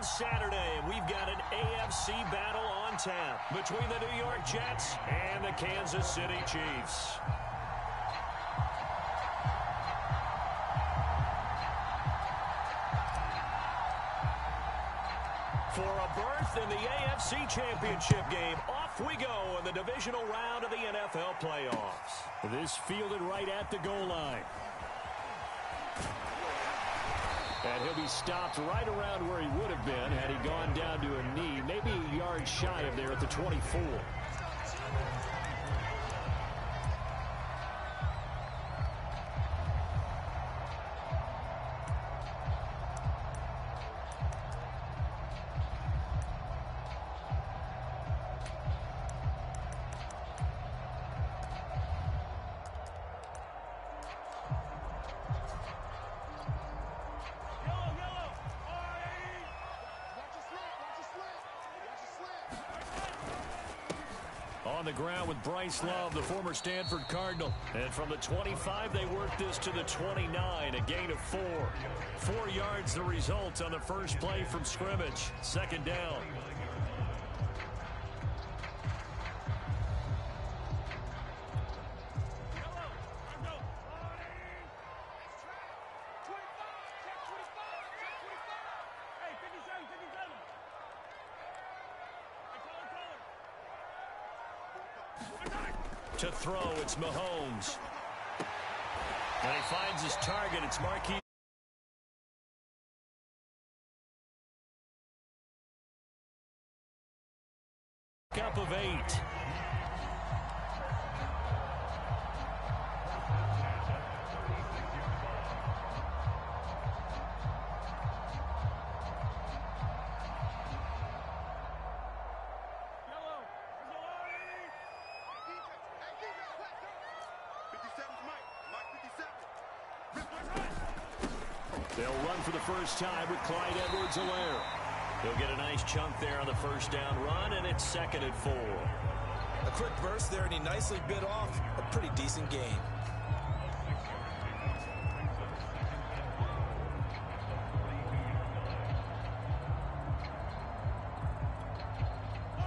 Saturday, we've got an AFC battle on tap between the New York Jets and the Kansas City Chiefs. For a berth in the AFC Championship game, off we go in the divisional round of the NFL playoffs. This fielded right at the goal line. And he'll be stopped right around where he would have been had he gone down to a knee, maybe a yard shy of there at the 24. On the ground with Bryce Love, the former Stanford Cardinal. And from the 25, they work this to the 29, a gain of 4. 4 yards the result on the first play from scrimmage. Second down. To throw, it's Mahomes. And he finds his target. It's Marquise. Up of 8. They'll run for the first time with Clyde Edwards-Helaire. He'll get a nice chunk there on the first down run, and it's 2nd and 4. A quick burst there, and he nicely bit off a pretty decent gain.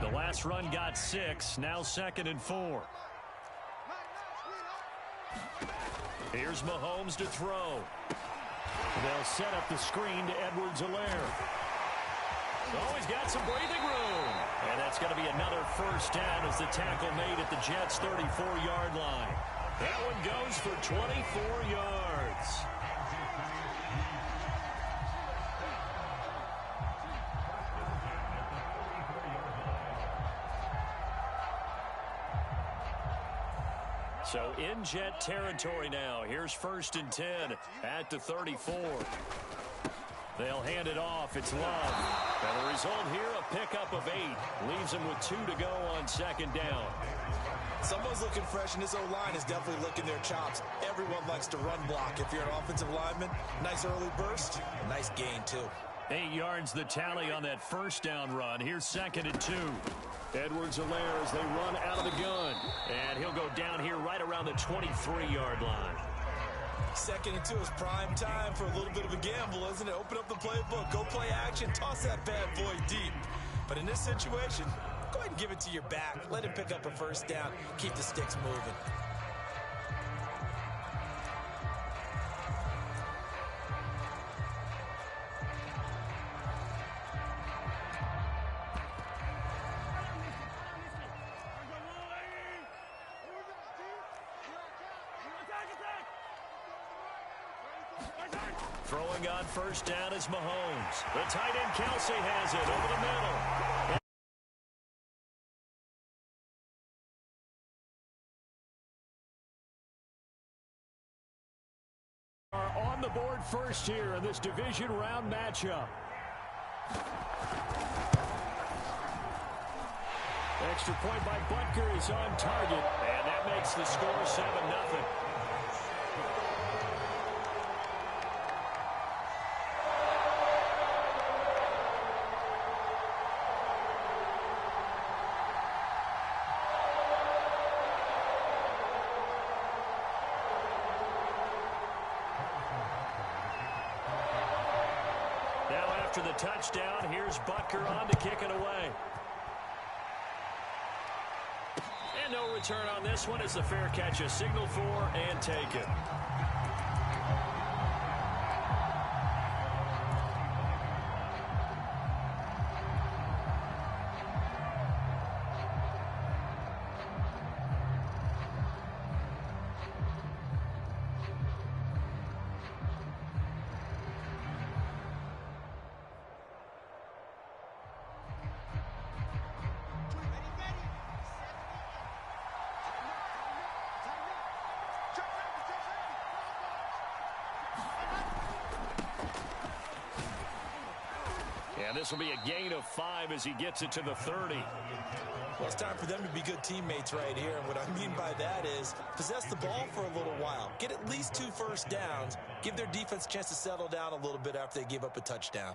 The last run got 6, now 2nd and 4. Here's Mahomes to throw. They'll set up the screen to Edwards-Helaire. Oh, he's got some breathing room. And that's going to be another first down as the tackle made at the Jets' 34-yard line. That one goes for 24 yards. So in Jet territory now. Here's 1st and 10 at the 34. They'll hand it off. It's Love. And the result here, a pickup of 8. Leaves them with 2 to go on 2nd down. Someone's looking fresh, and this O-line is definitely licking their chops. Everyone likes to run block. If you're an offensive lineman, nice early burst, nice gain, too. 8 yards the tally on that first down run. Here's 2nd and 2. Edwards-Helaire as they run out of the gun. And he'll go down here right around the 23-yard line. 2nd and 2 is prime time for a little bit of a gamble, isn't it? Open up the playbook, go play action, toss that bad boy deep. But in this situation, go ahead and give it to your back. Let him pick up a first down. Keep the sticks moving. Throwing on first down is Mahomes. The tight end Kelsey has it over the middle. Are on the board first here in this division round matchup. Extra point by Butker is on target, and that makes the score 7-0. after the touchdown, here's Butker on to kick it away. And no return on this one as the fair catch is signaled for and taken. And this will be a gain of 5 as he gets it to the 30. Well, it's time for them to be good teammates right here. And what I mean by that is possess the ball for a little while. Get at least 2 first downs. Give their defense a chance to settle down a little bit after they give up a touchdown.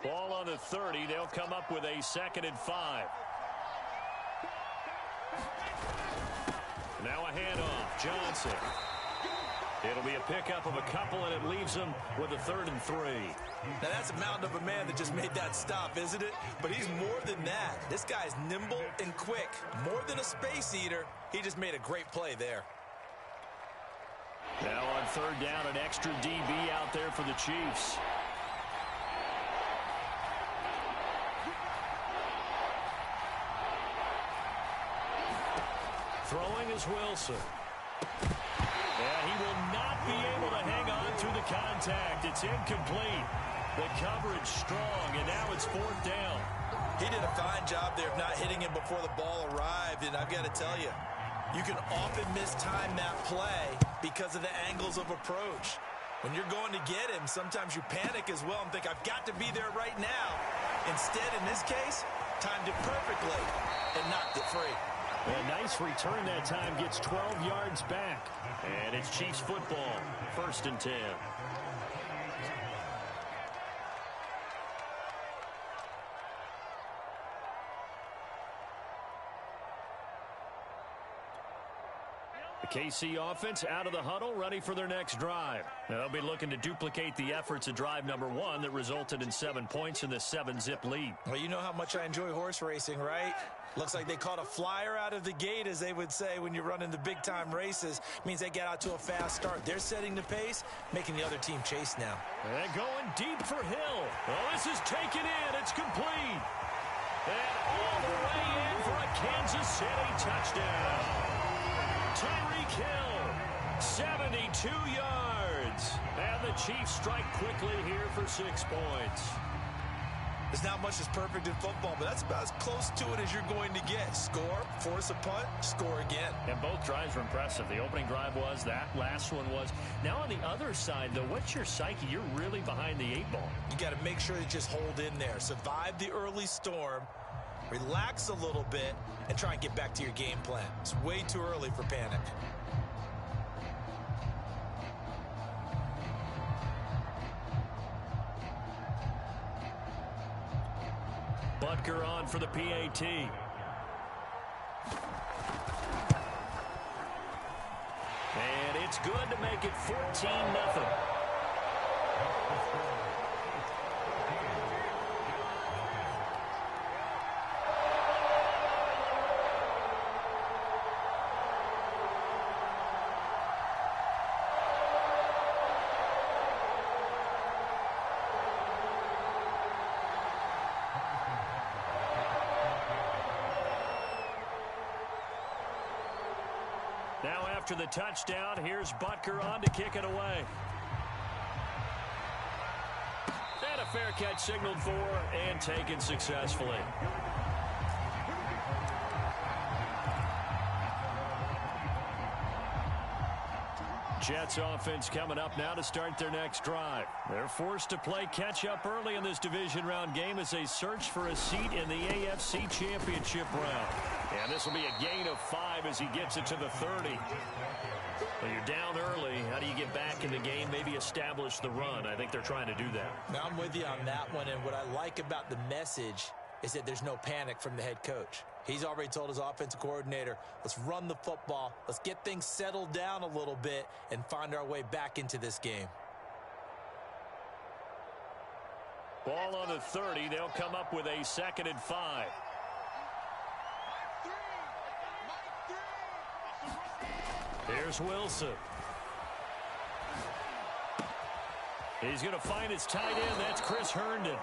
Ball on the 30. They'll come up with a 2nd and 5. Now a handoff. Johnson. It'll be a pickup of a couple, and it leaves them with a 3rd and 3. Now, that's a mountain of a man that just made that stop, isn't it? But he's more than that. This guy's nimble and quick. More than a space eater. He just made a great play there. Now on 3rd down, an extra DB out there for the Chiefs. Throwing is Wilson. And he will not be able to hang on through the contact. It's incomplete. The coverage strong, and now it's 4th down. He did a fine job there of not hitting him before the ball arrived, and I've got to tell you, you can often mistime that play because of the angles of approach. When you're going to get him, sometimes you panic as well and think, I've got to be there right now. Instead, in this case, timed it perfectly and knocked it free. A nice return that time, gets 12 yards back. And it's Chiefs football, 1st and 10. The KC offense out of the huddle, ready for their next drive. They'll be looking to duplicate the efforts of drive number 1 that resulted in 7 points in the 7-zip lead. Well, you know how much I enjoy horse racing, right? Looks like they caught a flyer out of the gate, as they would say when you're running the big-time races. Means they get out to a fast start. They're setting the pace, making the other team chase now. And going deep for Hill. Well, this is taken in. It's complete. And all the way in for a Kansas City touchdown. Tyreek Hill, 72 yards. And the Chiefs strike quickly here for 6 points. There's not much that's perfect in football, but that's about as close to it as you're going to get. Score, force a punt, score again. And both drives were impressive. The opening drive was, that last one was. Now on the other side, though, what's your psyche? You're really behind the 8 ball. You got to make sure you just hold in there. Survive the early storm, relax a little bit, and try and get back to your game plan. It's way too early for panic. Butker on for the PAT. And it's good to make it 14-0. Now after the touchdown, here's Butker on to kick it away. And a fair catch signaled for and taken successfully. Jets offense coming up now to start their next drive. They're forced to play catch-up early in this division round game as they search for a seat in the AFC Championship round. And this will be a gain of 5 as he gets it to the 30. Well, you're down early. How do you get back in the game? Maybe establish the run. I think they're trying to do that. Now I'm with you on that one, and what I like about the message is that there's no panic from the head coach. He's already told his offensive coordinator, let's run the football, let's get things settled down a little bit and find our way back into this game. Ball on the 30. They'll come up with a 2nd and 5. Here's Wilson. He's going to find his tight end. That's Chris Herndon.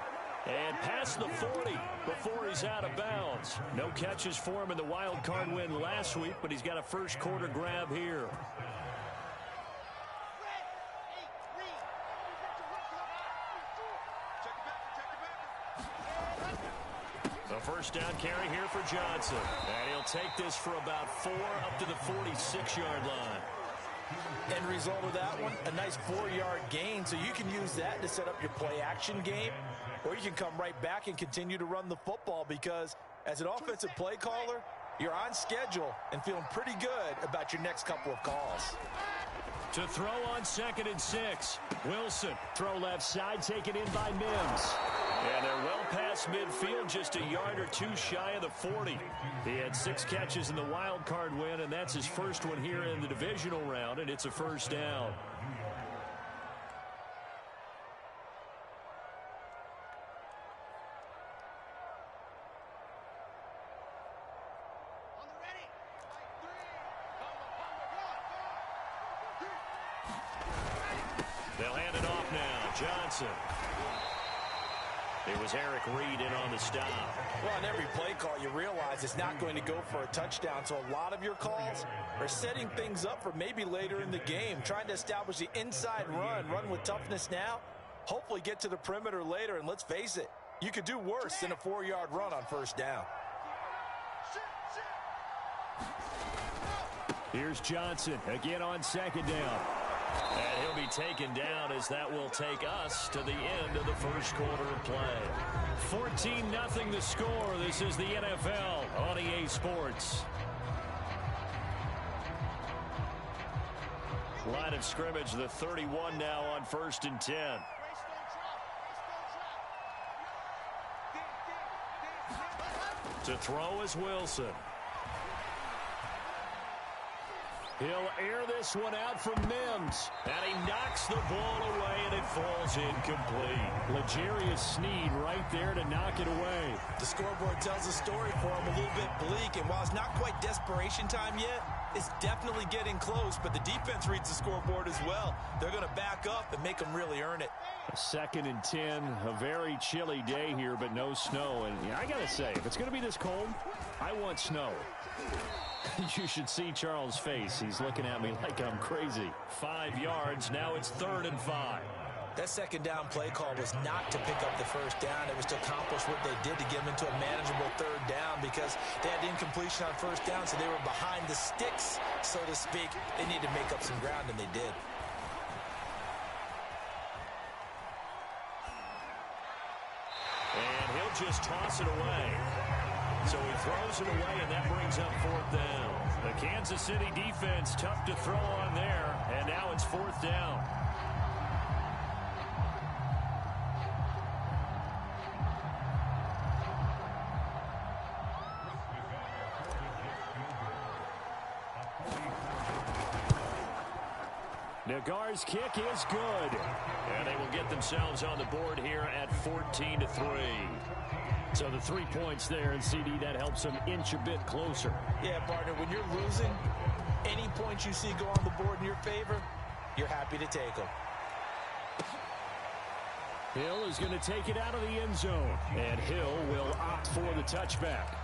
And past the 40 before he's out of bounds. No catches for him in the wild card win last week, but he's got a first quarter grab here. The first down carry here for Johnson. And he'll take this for about 4 up to the 46-yard line. End result of that one, a nice 4-yard gain. So you can use that to set up your play-action game, or you can come right back and continue to run the football because as an offensive play caller, you're on schedule and feeling pretty good about your next couple of calls. To throw on 2nd and 6. Wilson, throw left side, taken in by Mims. And they're well past midfield, just a yard or 2 shy of the 40. He had 6 catches in the wild card win, and that's his first one here in the divisional round, and it's a first down. They'll hand it off now. Johnson. It was Eric Reed in on the stop. Well, on every play call, you realize it's not going to go for a touchdown. So a lot of your calls are setting things up for maybe later in the game, trying to establish the inside run with toughness now, hopefully get to the perimeter later. And let's face it, you could do worse than a 4-yard run on first down. Here's Johnson again on 2nd down. And he'll be taken down as that will take us to the end of the first quarter of play. 14-0 the score. This is the NFL on EA Sports. Line of scrimmage, the 31 now on 1st and 10. To throw is Wilson. He'll air this one out from Mims. And he knocks the ball away, and it falls incomplete. L'Jarius Sneed right there to knock it away. The scoreboard tells a story for him, a little bit bleak. And while it's not quite desperation time yet, it's definitely getting close. But the defense reads the scoreboard as well. They're going to back up and make them really earn it. 2nd and 10, a very chilly day here, but no snow. And I got to say, if it's going to be this cold, I want snow. You should see Charles' face. He's looking at me like I'm crazy. 5 yards. Now it's 3rd and 5. That 2nd down play call was not to pick up the first down. It was to accomplish what they did to get them into a manageable 3rd down because they had incompletion on first down, so they were behind the sticks, so to speak. They needed to make up some ground, and they did. And he'll just toss it away. So he throws it away, and that brings up 4th down. The Kansas City defense tough to throw on there, and now it's 4th down. Nagar's kick is good. And they will get themselves on the board here at 14-3. So the 3 points there, and CD, that helps them inch a bit closer. Yeah, partner, when you're losing, any points you see go on the board in your favor, you're happy to take them. Hill is going to take it out of the end zone, and Hill will opt for the touchback.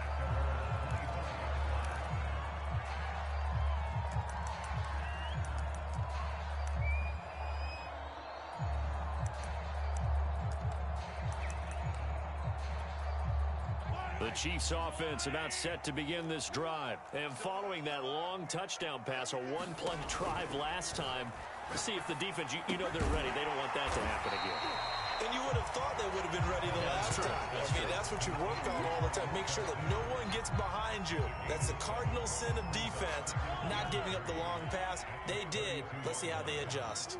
The Chiefs offense about set to begin this drive. And following that long touchdown pass, a one-play drive last time, see if the defense, you know they're ready. They don't want that to happen again. And you would have thought they would have been ready the last time. That's what you work on all the time. Make sure that no one gets behind you. That's the cardinal sin of defense, not giving up the long pass. They did. Let's see how they adjust.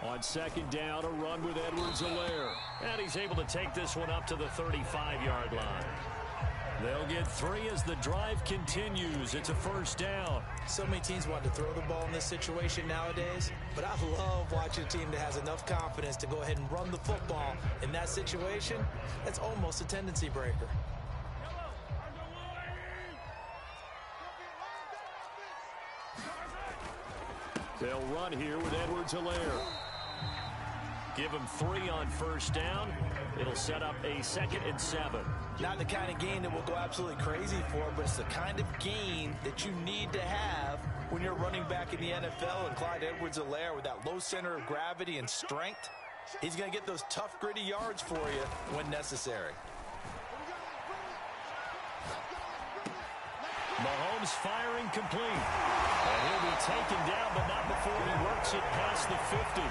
On second down, a run with Edwards-Helaire. And he's able to take this one up to the 35-yard line. They'll get 3 as the drive continues. It's a first down. So many teams want to throw the ball in this situation nowadays, but I love watching a team that has enough confidence to go ahead and run the football. In that situation, that's almost a tendency breaker. They'll run here with Edwards-Helaire. Give him 3 on first down. It'll set up a 2nd and 7. Not the kind of gain that we'll go absolutely crazy for, but it's the kind of gain that you need to have when you're running back in the NFL. And Clyde Edwards-Helaire, with that low center of gravity and strength, he's going to get those tough, gritty yards for you when necessary. Mahomes firing complete. And he'll be taken down, but not before he works it past the 50.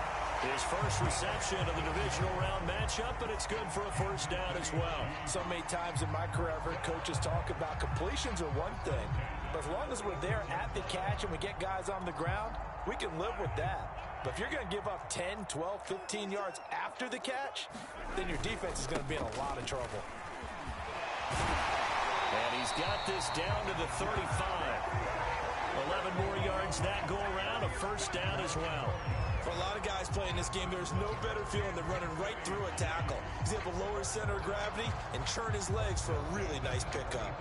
His first reception of the divisional round matchup, but it's good for a first down as well. So many times in my career, I've heard coaches talk about completions are one thing, but as long as we're there at the catch and we get guys on the ground, we can live with that. But if you're going to give up 10, 12, 15 yards after the catch, then your defense is going to be in a lot of trouble. And he's got this down to the 35. 11 more yards that go around, a first down as well. For a lot of guys playing this game, there's no better feeling than running right through a tackle. He's able to lower his center of gravity and churn his legs for a really nice pickup.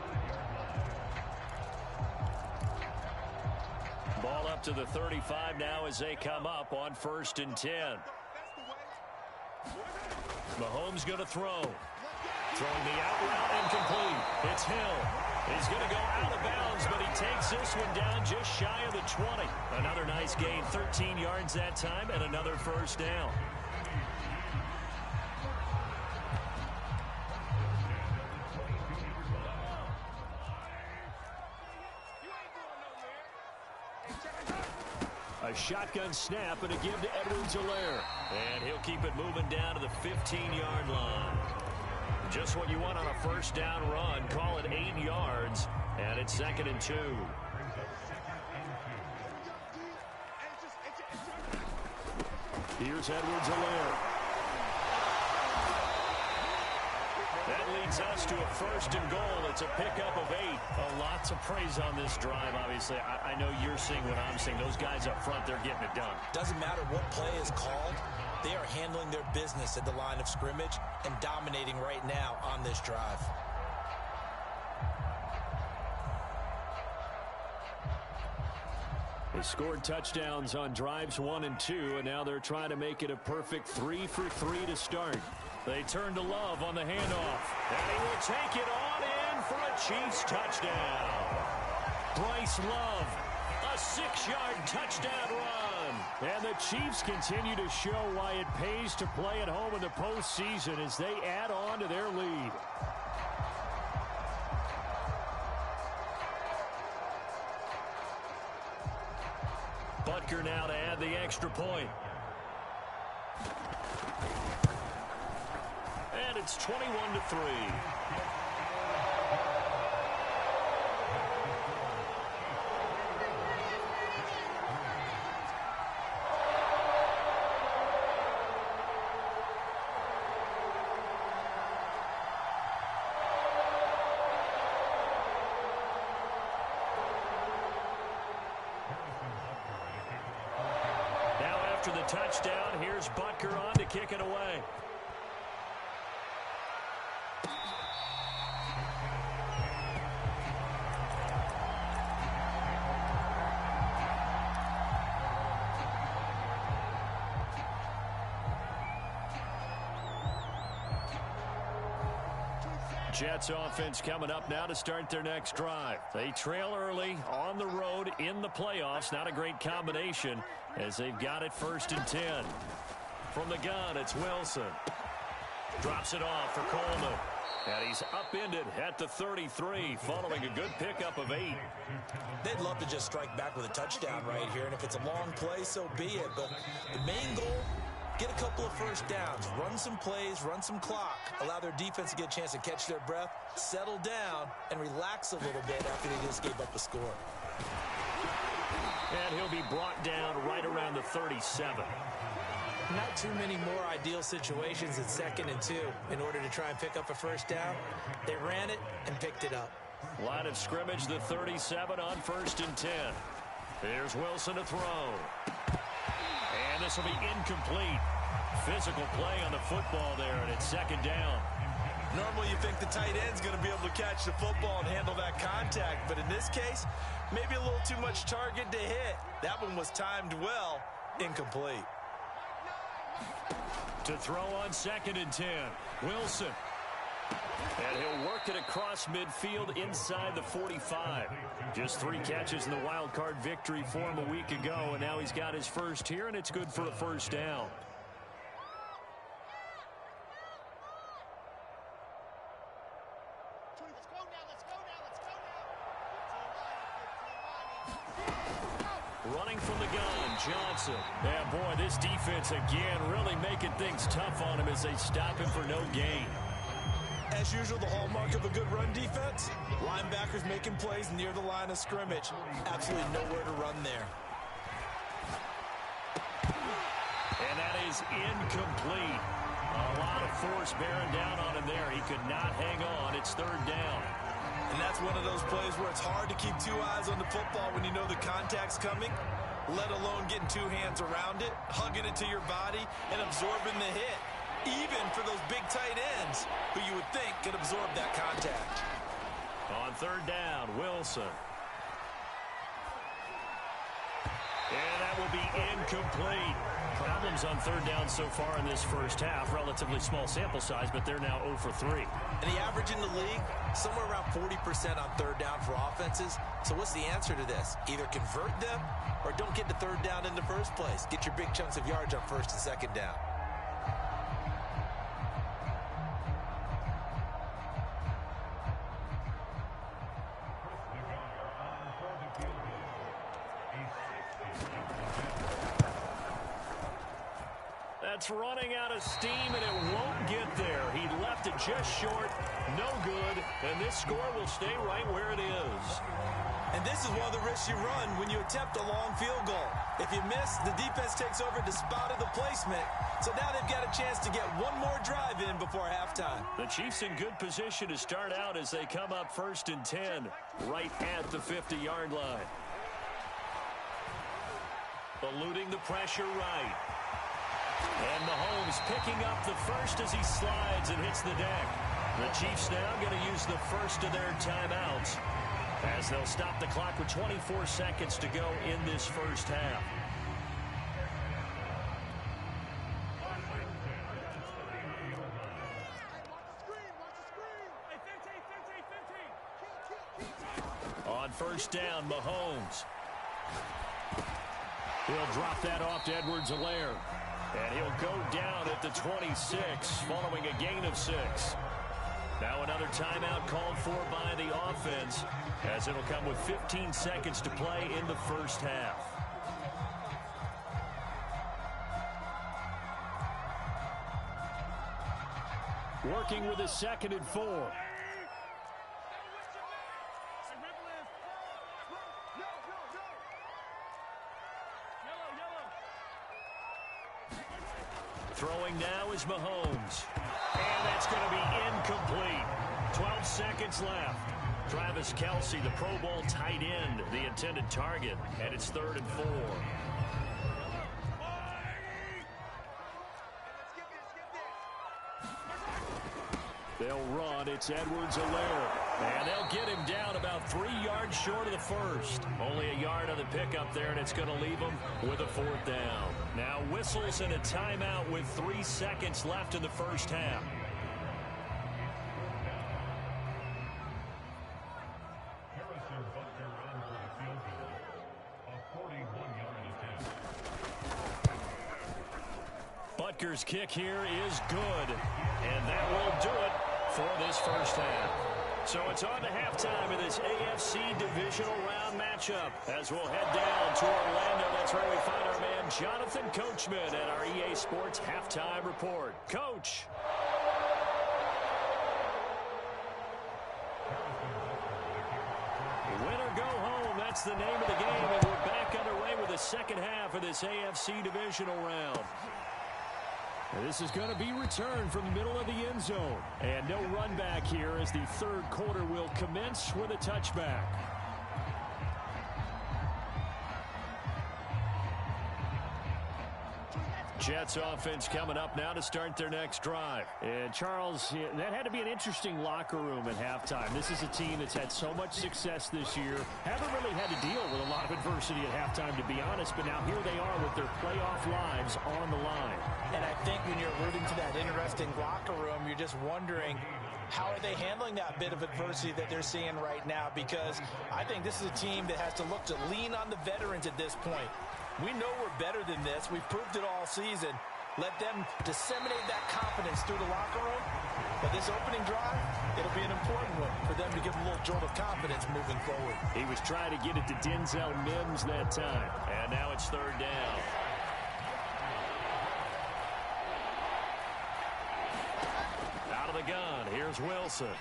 Ball up to the 35 now as they come up on 1st and 10. Mahomes going to throw. Throwing the out route incomplete. It's Hill. He's going to go out of bounds, but he takes this one down just shy of the 20. Another nice gain, 13 yards that time, and another first down. A shotgun snap and a give to Edwards-Helaire. And he'll keep it moving down to the 15-yard line. Just what you want on a first down run. Call it 8 yards, and it's 2nd and 2. Here's Edwards-Helaire. That leads us to a 1st and goal. It's a pickup of 8. Lots of praise on this drive, obviously. I know you're seeing what I'm seeing. Those guys up front, they're getting it done. Doesn't matter what play is called. They are handling their business at the line of scrimmage and dominating right now on this drive. They scored touchdowns on drives 1 and 2, and now they're trying to make it a perfect 3 for 3 to start. They turn to Love on the handoff, and he will take it on in for a Chiefs touchdown. Bryce Love, a 6-yard touchdown run. And the Chiefs continue to show why it pays to play at home in the postseason as they add on to their lead. Butker now to add the extra point. And it's 21-3. After the touchdown, here's Butker on to kick it away. Jets offense coming up now to start their next drive. They trail early on the road in the playoffs. Not a great combination as they've got it 1st and 10. From the gun, it's Wilson. Drops it off for Coleman. And he's upended at the 33 following a good pickup of 8. They'd love to just strike back with a touchdown right here, and if it's a long play, so be it. But the main goal, get a couple of first downs, run some plays, run some clock, allow their defense to get a chance to catch their breath, settle down, and relax a little bit after they just gave up a score. And he'll be brought down right around the 37. Not too many more ideal situations in 2nd and 2 in order to try and pick up a first down. They ran it and picked it up. Line of scrimmage, the 37 on 1st and 10. Here's Wilson to throw. And this will be incomplete. Physical play on the football there, and it's 2nd down. Normally you think the tight end's going to be able to catch the football and handle that contact, but in this case, maybe a little too much target to hit. That one was timed well, incomplete. To throw on 2nd and 10, Wilson. And he'll work it across midfield inside the 45. Just 3 catches in the wild card victory for him a week ago, and now he's got his first here, and it's good for a first down. Running from the gun, Johnson. Yeah, boy, this defense again really making things tough on him as they stop him for no gain. As usual, the hallmark of a good run defense, linebackers making plays near the line of scrimmage. Absolutely nowhere to run there. And that is incomplete. A lot of force bearing down on him there. He could not hang on. It's 3rd down. And that's one of those plays where it's hard to keep 2 eyes on the football when you know the contact's coming, let alone getting 2 hands around it, hugging it to your body, and absorbing the hit, even for those big tight ends who you would think could absorb that contact. On 3rd down, Wilson. And that will be incomplete. Problems on 3rd down so far in this first half. Relatively small sample size, but they're now 0 for 3. And the average in the league, somewhere around 40% on 3rd down for offenses. So what's the answer to this? Either convert them or don't get to 3rd down in the first place. Get your big chunks of yards on 1st and 2nd down. That's running out of steam, and it won't get there. He left it just short, no good, and this score will stay right where it is. And this is one of the risks you run when you attempt a long field goal. If you miss, the defense takes over to spot of the placement. So now they've got a chance to get one more drive in before halftime. The Chiefs in good position to start out as they come up 1st and 10, right at the 50-yard line. Eluding the pressure right. And Mahomes picking up the first as he slides and hits the deck. The Chiefs now going to use the first of their timeouts as they'll stop the clock with 24 seconds to go in this first half. On 1st down, Mahomes. He'll drop that off to Edwards-Helaire. And he'll go down at the 26 following a gain of 6. Now another timeout called for by the offense as it'll come with 15 seconds to play in the first half. Working with a 2nd and 4. Throwing now is Mahomes. And that's going to be incomplete. 12 seconds left. Travis Kelce, the Pro Bowl tight end, the intended target. And it's 3rd and 4. They'll run. It's Edwards-Helaire. And they'll get him down about 3 yards short of the first. Only a yard on the pickup there, and it's going to leave him with a 4th down. Now whistles and a timeout with 3 seconds left in the first half. Butker's kick here is good. And that will do it for this first half. So it's on to halftime of this AFC divisional round matchup as we'll head down to Orlando. That's where we find our man Jonathan Coachman at our EA Sports Halftime Report. Coach. Win or go home, that's the name of the game, and we're back underway with the second half of this AFC divisional round. And this is going to be returned from the middle of the end zone. And no run back here as the third quarter will commence with a touchback. Jets offense coming up now to start their next drive. And Charles, that had to be an interesting locker room at halftime. This is a team that's had so much success this year. Haven't really had to deal with a lot of adversity at halftime, to be honest. But now here they are with their playoff lives on the line. And I think when you're alluding to that interesting locker room, you're just wondering, how are they handling that bit of adversity that they're seeing right now? Because I think this is a team that has to look to lean on the veterans at this point. We know we're better than this. We've proved it all season. Let them disseminate that confidence through the locker room. But this opening drive, it'll be an important one for them to give them a little jolt of confidence moving forward. He was trying to get it to Denzel Mims that time. And now it's third down. Out of the gun, here's Wilson.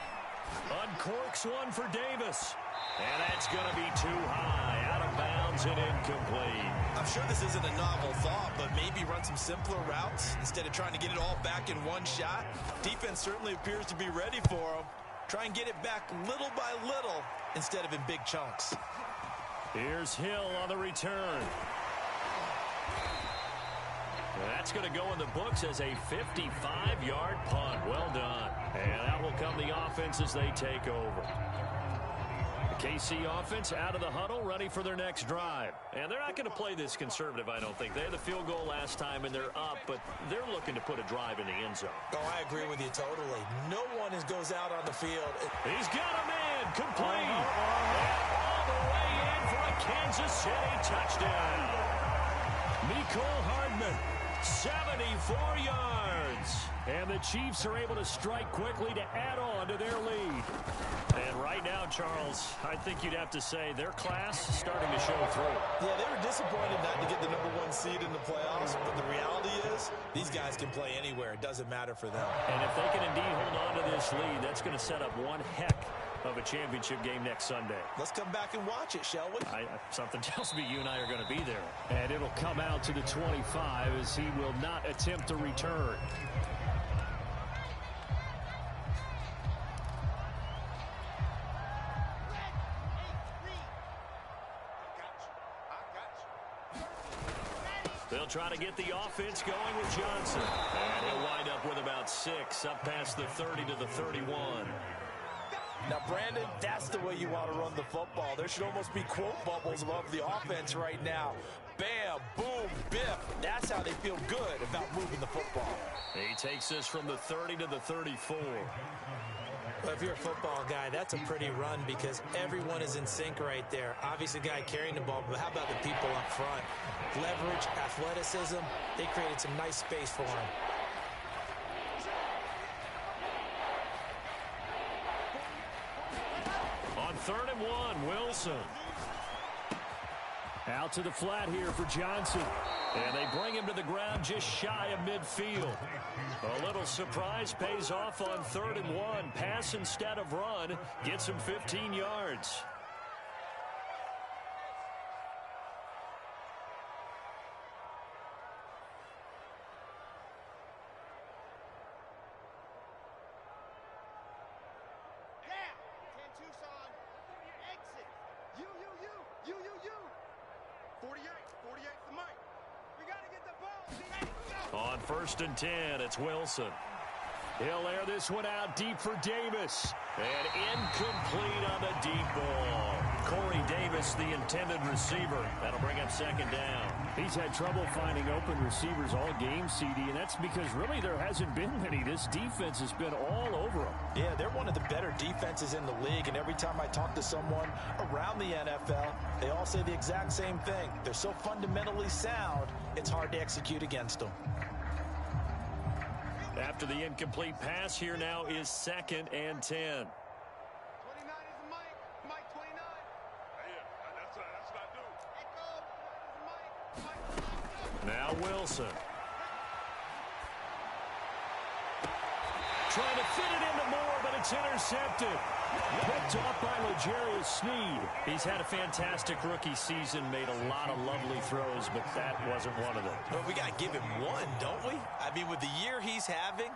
Uncorks one for Davis. And that's going to be too high, out of bounds and incomplete. I'm sure this isn't a novel thought, but maybe run some simpler routes instead of trying to get it all back in one shot. Defense certainly appears to be ready for them. Try and get it back little by little instead of in big chunks. Here's Hill on the return. That's going to go in the books as a 55-yard punt. Well done. And out will come the offense as they take over. KC offense out of the huddle, ready for their next drive. And they're not going to play this conservative, I don't think. They had the field goal last time, and they're up, but they're looking to put a drive in the end zone. Oh, I agree with you totally. No one goes out on the field. He's got a man, complete. And all the way in for a Kansas City touchdown. Mecole Hardman, 74 yards. And the Chiefs are able to strike quickly to add on to their lead. And right now, Charles, I think you'd have to say their class is starting to show through. Yeah, they were disappointed not to get the #1 seed in the playoffs, but the reality is these guys can play anywhere. It doesn't matter for them. And if they can indeed hold on to this lead, that's going to set up one heck of a championship game next Sunday. Let's come back and watch it, shall we? Something tells me you and I are going to be there. And it'll come out to the 25 as he will not attempt to return. They'll try to get the offense going with Johnson. And he'll wind up with about 6, up past the 30 to the 31. Now, Brandon, that's the way you want to run the football. There should almost be quote bubbles above the offense right now. Bam, boom, biff. That's how they feel good about moving the football. He takes this from the 30 to the 34. Well, if you're a football guy, that's a pretty run because everyone is in sync right there. Obviously, the guy carrying the ball, but how about the people up front? Leverage, athleticism, they created some nice space for him. On 3rd and 1, Wilson. Out to the flat here for Johnson. And they bring him to the ground just shy of midfield. A little surprise pays off on 3rd and 1. Pass instead of run. Gets him 15 yards. On 1st and 10, it's Wilson. He'll air this one out deep for Davis. And incomplete on the deep ball. Corey Davis, the intended receiver. That'll bring up 2nd down. He's had trouble finding open receivers all game, CD, and that's because really there hasn't been many. This defense has been all over them. Yeah, they're one of the better defenses in the league, and every time I talk to someone around the NFL, they all say the exact same thing. They're so fundamentally sound, it's hard to execute against them. After the incomplete pass, here now is 2nd and 10. 29 is the Mike. Mike 29. Yeah, that's not new. Now Wilson. Trying to fit it into Moore, but it's intercepted. Picked off by L'Jarius Sneed. He's had a fantastic rookie season, made a lot of lovely throws, but that wasn't one of them. But we got to give him one, don't we? I mean, with the year he's having,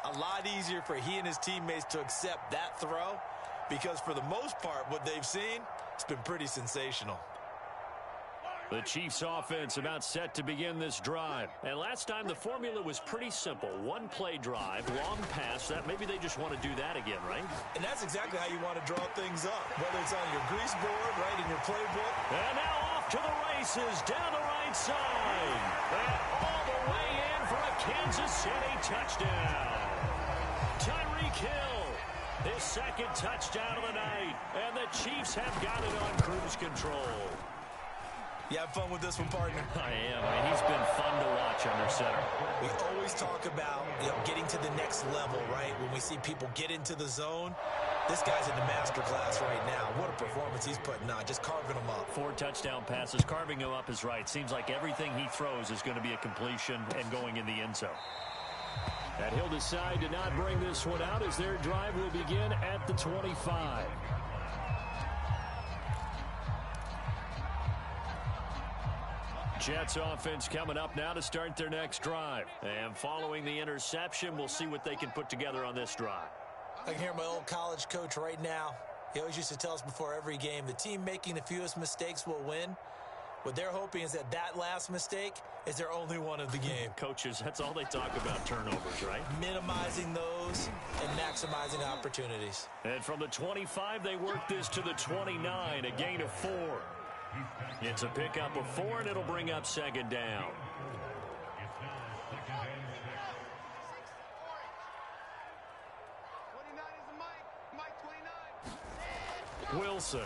a lot easier for he and his teammates to accept that throw, because for the most part, what they've seen, it's been pretty sensational. The Chiefs offense about set to begin this drive. And last time the formula was pretty simple. One play drive, long pass. That maybe they just want to do that again, right? And that's exactly how you want to draw things up. Whether it's on your grease board, right, in your playbook. And now off to the races down the right side. And all the way in for a Kansas City touchdown. Tyreek Hill, his second touchdown of the night. And the Chiefs have got it on cruise control. You have fun with this one, partner? I am. I mean, he's been fun to watch under center. We always talk about, getting to the next level, right? When we see people get into the zone, this guy's in the master class right now. What a performance he's putting on, just carving them up. 4 touchdown passes. Carving him up is right. Seems like everything he throws is going to be a completion and going in the end zone. And he'll decide to not bring this one out as their drive will begin at the 25. Jets offense coming up now to start their next drive. And following the interception, we'll see what they can put together on this drive. I can hear my old college coach right now. He always used to tell us before every game, the team making the fewest mistakes will win. What they're hoping is that last mistake is their only one of the game. Coaches, that's all they talk about, turnovers, right? Minimizing those and maximizing opportunities. And from the 25, they work this to the 29, a gain of 4. It's a pickup of 4, and it'll bring up second down. Wilson.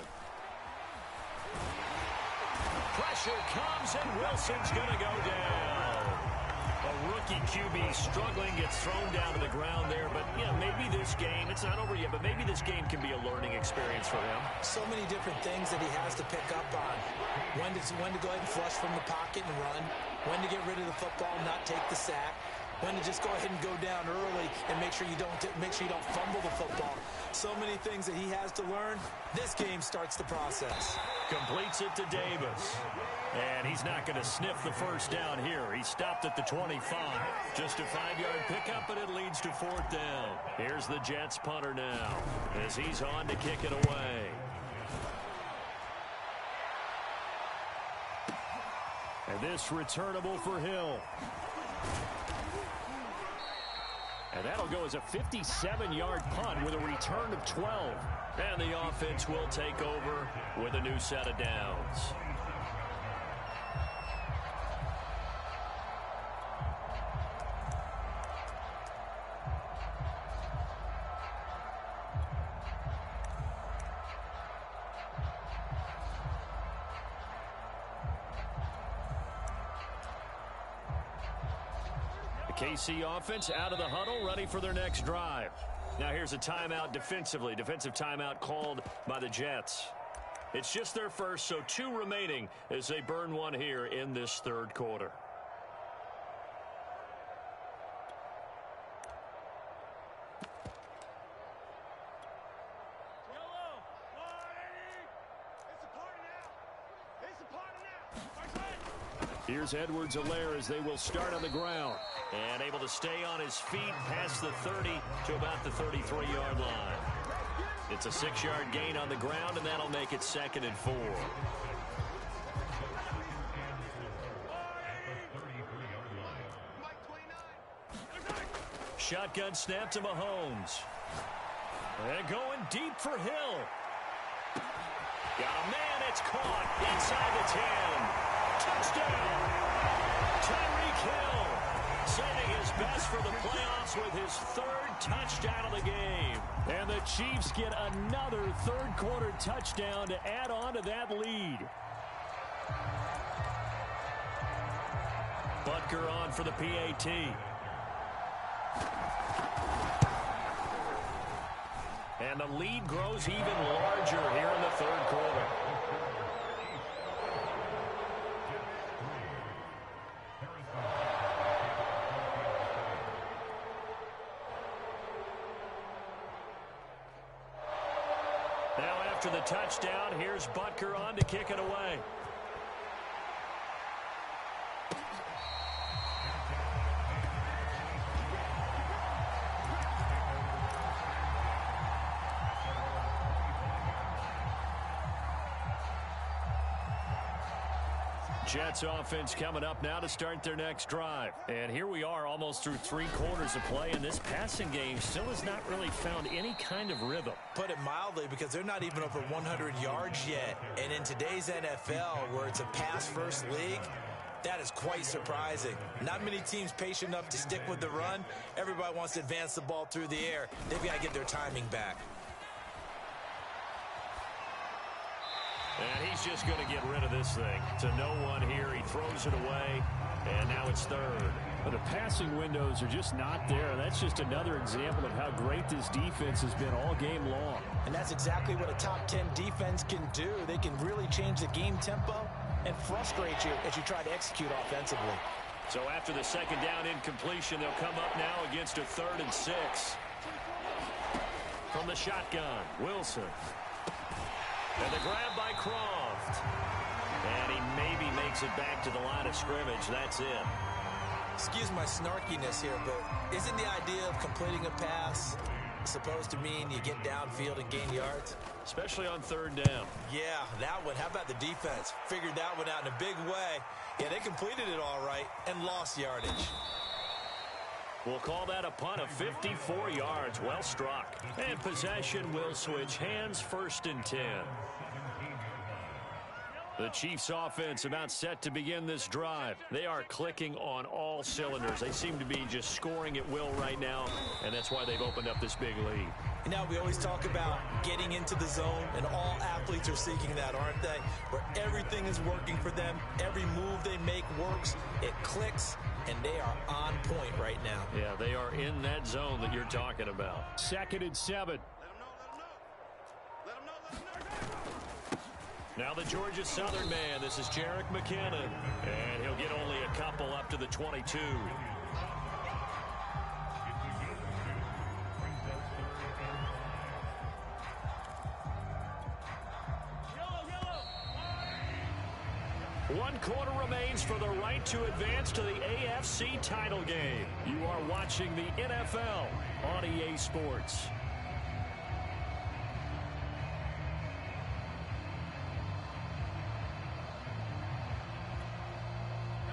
Pressure comes, and Wilson's going to go down. A rookie QB struggling, gets thrown down to the ground there. But, maybe this game, it's not over yet, but maybe this game can be a learning experience for him. So many different things that he has to pick up on. When to go ahead and flush from the pocket and run. When to get rid of the football and not take the sack. When to just go ahead and go down early and make sure you don't fumble the football. So many things that he has to learn. This game starts the process. Completes it to Davis. And he's not going to sniff the first down here. He stopped at the 25. Just a 5-yard pickup, but it leads to 4th down. Here's the Jets punter now as he's on to kick it away. And this returnable for Hill. And that'll go as a 57-yard punt with a return of 12. And the offense will take over with a new set of downs. KC offense out of the huddle, ready for their next drive. Now here's a timeout defensively. Defensive timeout called by the Jets. It's just their first, so 2 remaining as they burn one here in this third quarter. Here's Edwards-Helaire as they will start on the ground. And able to stay on his feet past the 30 to about the 33-yard line. It's a 6-yard gain on the ground, and that'll make it 2nd and 4. Shotgun snap to Mahomes. And going deep for Hill. Got a man, it's caught inside the 10. Touchdown! Tyreek Hill saving his best for the playoffs with his 3rd touchdown of the game. And the Chiefs get another third-quarter touchdown to add on to that lead. Butker on for the PAT. And the lead grows even larger here in the third quarter. after the touchdown. Here's Butker on to kick it away. Jets offense coming up now to start their next drive. And here we are almost through 3 quarters of play, and this passing game still has not really found any kind of rhythm. Put it mildly, because they're not even over 100 yards yet. And in today's NFL, where it's a pass-first league, that is quite surprising. Not many teams patient enough to stick with the run. Everybody wants to advance the ball through the air. They've got to get their timing back. And he's just going to get rid of this thing. To no one here. He throws it away, and now it's third. But the passing windows are just not there. That's just another example of how great this defense has been all game long. And that's exactly what a top 10 defense can do. They can really change the game tempo and frustrate you as you try to execute offensively. So after the second down incompletion, they'll come up now against a 3rd and 6. From the shotgun, Wilson. And the grab by Croft. And he maybe makes it back to the line of scrimmage. That's it. Excuse my snarkiness here, but isn't the idea of completing a pass supposed to mean you get downfield and gain yards? Especially on 3rd down. Yeah, that one. How about the defense? Figured that one out in a big way. Yeah, they completed it all right and lost yardage. We'll call that a punt of 54 yards. Well struck. And possession will switch hands, 1st and 10. The Chiefs offense about set to begin this drive. They are clicking on all cylinders. They seem to be just scoring at will right now, and that's why they've opened up this big lead. You know, we always talk about getting into the zone, and all athletes are seeking that, aren't they? Where everything is working for them. Every move they make works. It clicks, and they are on point right now. Yeah, they are in that zone that you're talking about. 2nd and 7. Now the Georgia Southern man. This is Jerick McKinnon. And he'll get only a couple up to the 22. One quarter remains for the right to advance to the AFC title game. You are watching the NFL on EA Sports.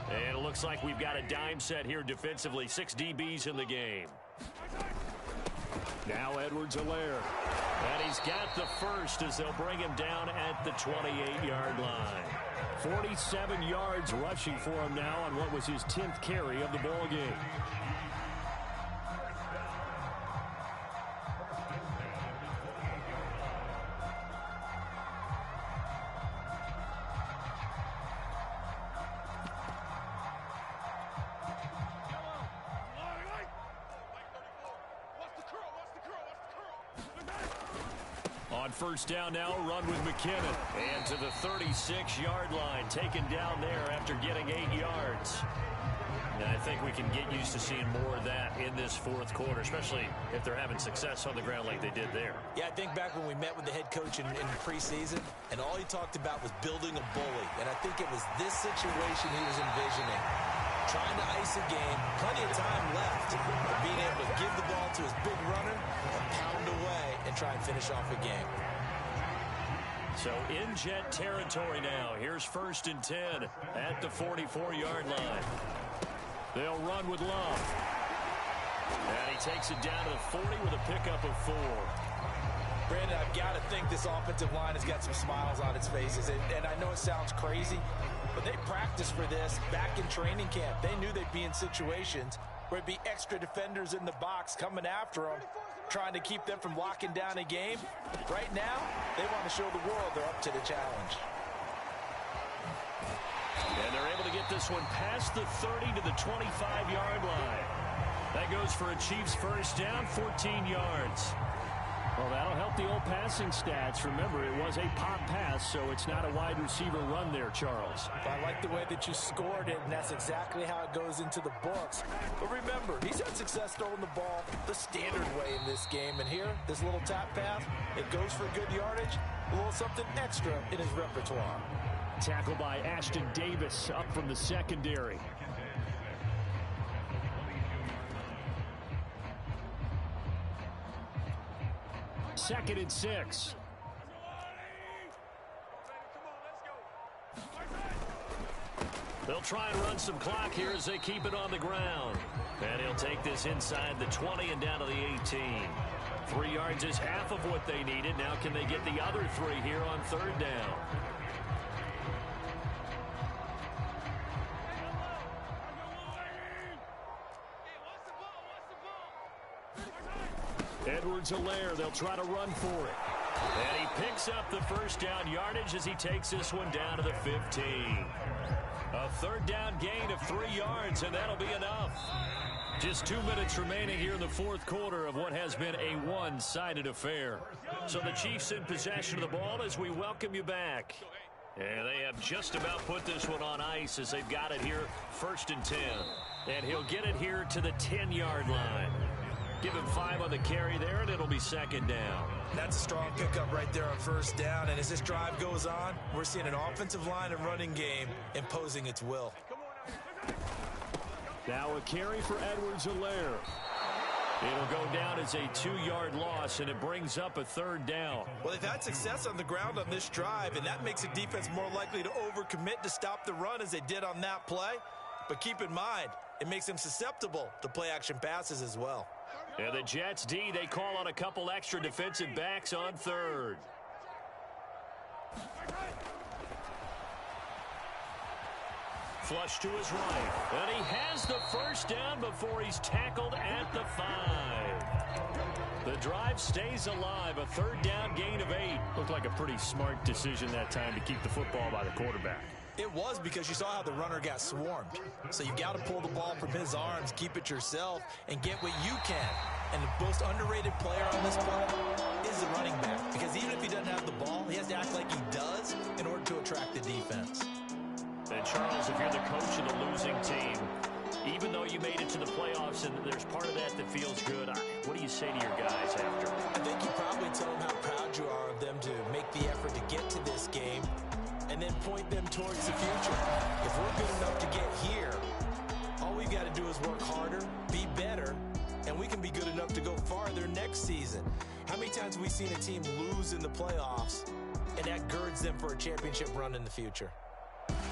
And it looks like we've got a dime set here defensively. 6 DBs in the game. Now Edwards-Helaire. And he's got the first as they'll bring him down at the 28-yard line. 47 yards rushing for him now on what was his 10th carry of the ball game. On 1st down now, run with McKinnon. And to the 36-yard line, taken down there after getting 8 yards. And I think we can get used to seeing more of that in this 4th quarter, especially if they're having success on the ground like they did there. Yeah, I think back when we met with the head coach in preseason, and all he talked about was building a bully. And I think it was this situation he was envisioning. Trying to ice a game, plenty of time left, but being able to give the ball to his big runner and pound away and try and finish off a game. So in Jet territory now. Here's 1st and 10 at the 44-yard line. They'll run with Love. And he takes it down to the 40 with a pickup of 4. Brandon, I've got to think this offensive line has got some smiles on its faces. And I know it sounds crazy, but they practiced for this back in training camp. They knew they'd be in situations where it'd be extra defenders in the box coming after them, trying to keep them from locking down a game. Right now, they want to show the world they're up to the challenge. And they're able to get this one past the 30 to the 25-yard line. That goes for a Chiefs 1st down, 14 yards. Well, that'll help the old passing stats. Remember, it was a pop pass, so it's not a wide receiver run there, Charles. I like the way that you scored it, and that's exactly how it goes into the books. But remember, he's had success throwing the ball the standard way in this game. And here, this little tap pass, it goes for good yardage. A little something extra in his repertoire. Tackle by Ashton Davis up from the secondary. Second and 6. They'll try and run some clock here as they keep it on the ground. And he'll take this inside the 20 and down to the 18. 3 yards is half of what they needed. Now can they get the other 3 here on third down? Edwards-Helaire, they'll try to run for it. And he picks up the first down yardage as he takes this one down to the 15. A third down gain of 3 yards, and that'll be enough. Just 2 minutes remaining here in the fourth quarter of what has been a one-sided affair. So the Chiefs in possession of the ball as we welcome you back. And they have just about put this one on ice as they've got it here, 1st and 10. And he'll get it here to the 10-yard line. Give him 5 on the carry there, and it'll be 2nd down. That's a strong pickup right there on 1st down. And as this drive goes on, we're seeing an offensive line and running game imposing its will. Now a carry for Edwards-Helaire. It'll go down as a 2-yard loss, and it brings up a 3rd down. Well, they've had success on the ground on this drive, and that makes the defense more likely to overcommit to stop the run as they did on that play. But keep in mind, it makes them susceptible to play-action passes as well. And the Jets D, they call on a couple extra defensive backs on 3rd. Flush to his right. And he has the first down before he's tackled at the 5. The drive stays alive. A 3rd down gain of 8. Looked like a pretty smart decision that time to keep the football by the quarterback. It was, because you saw how the runner got swarmed. So you've got to pull the ball from his arms, keep it yourself, and get what you can. And the most underrated player on this play is the running back. Because even if he doesn't have the ball, he has to act like he does in order to attract the defense. And Charles, if you're the coach of the losing team, even though you made it to the playoffs and there's part of that feels good, what do you say to your guys after? I think you probably tell them how proud you are of them to make the effort to get to this game, and then point them towards the future. If we're good enough to get here, all we've got to do is work harder, be better, and we can be good enough to go farther next season. How many times have we seen a team lose in the playoffs, and that girds them for a championship run in the future?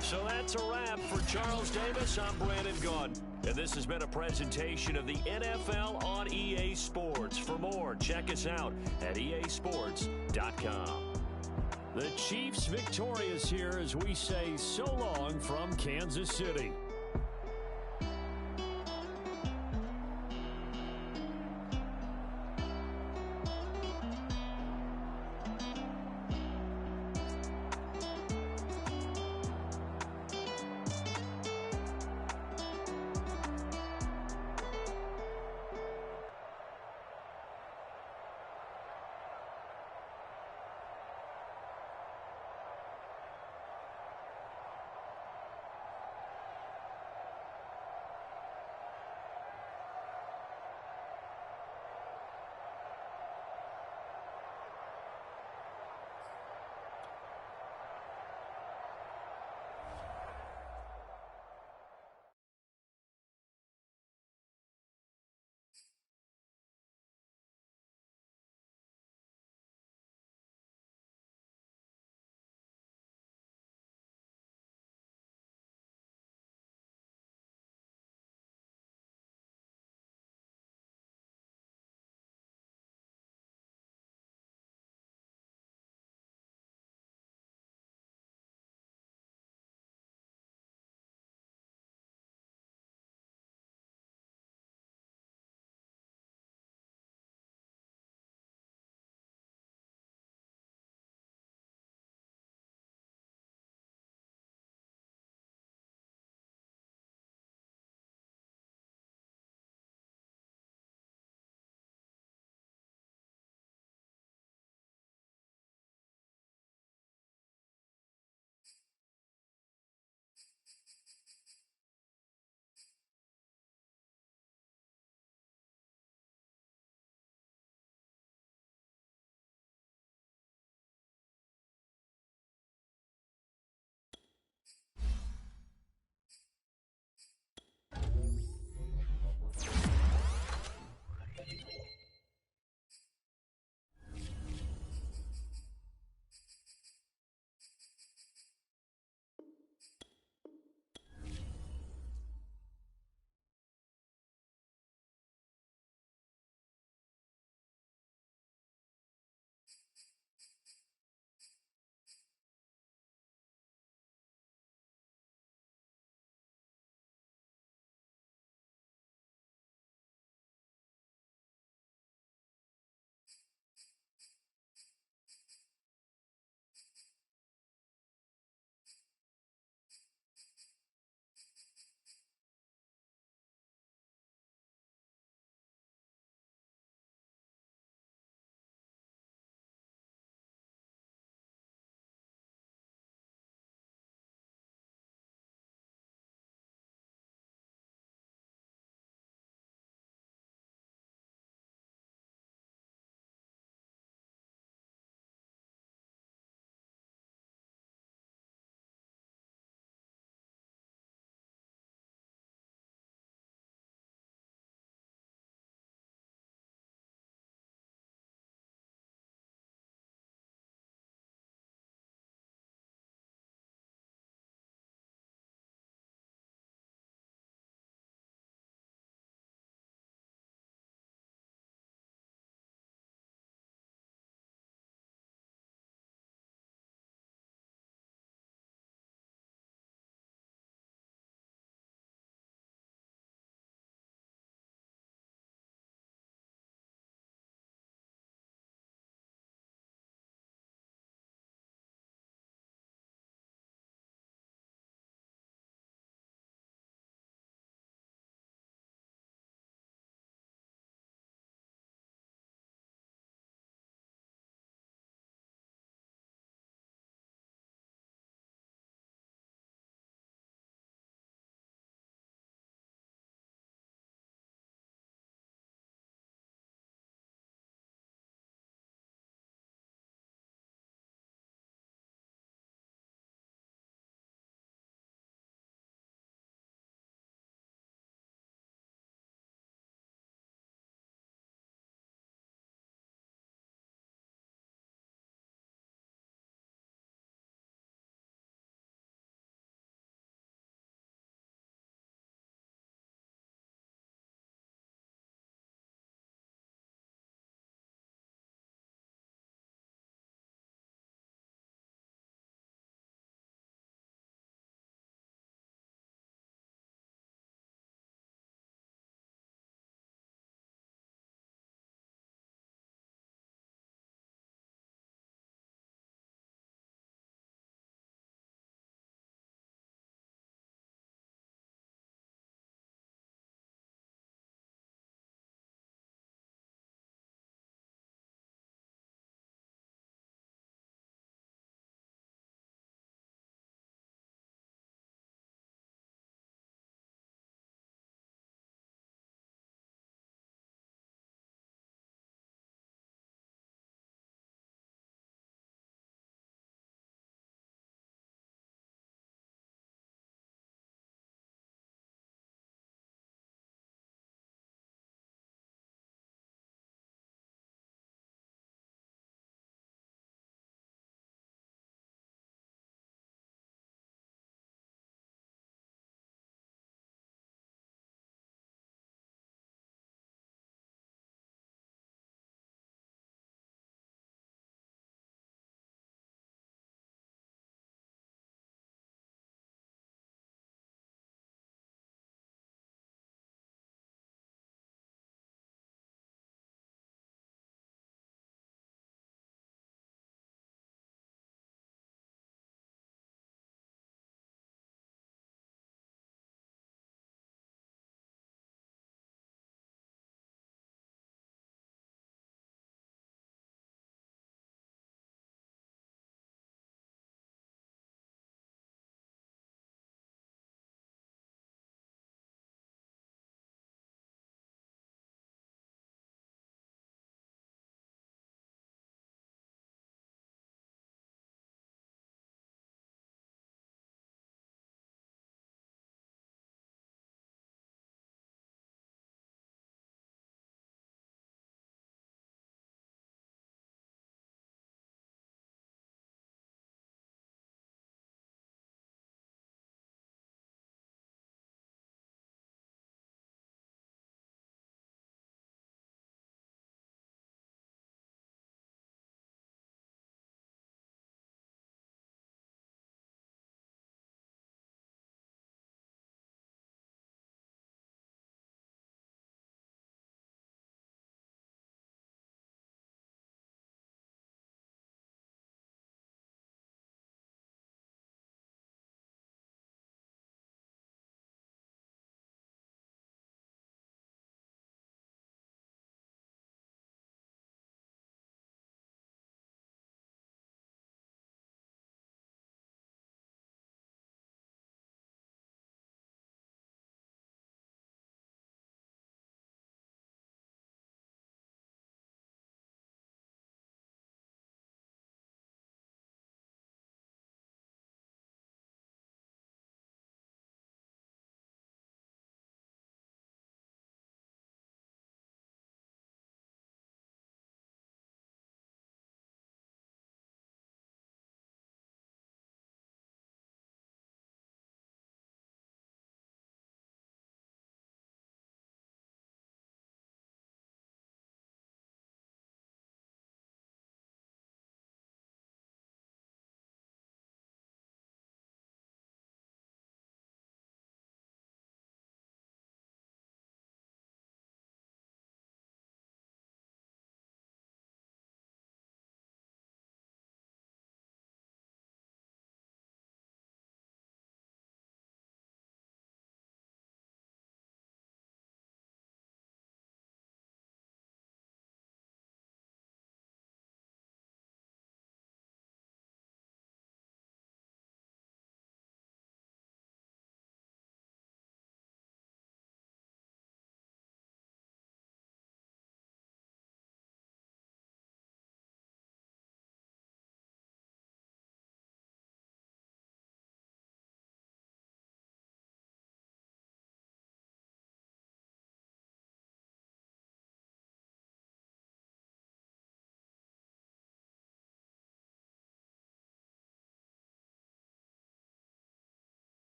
So that's a wrap for Charles Davis. I'm Brandon Gunn. And this has been a presentation of the NFL on EA Sports. For more, check us out at easports.com. The Chiefs victorious here as we say so long from Kansas City.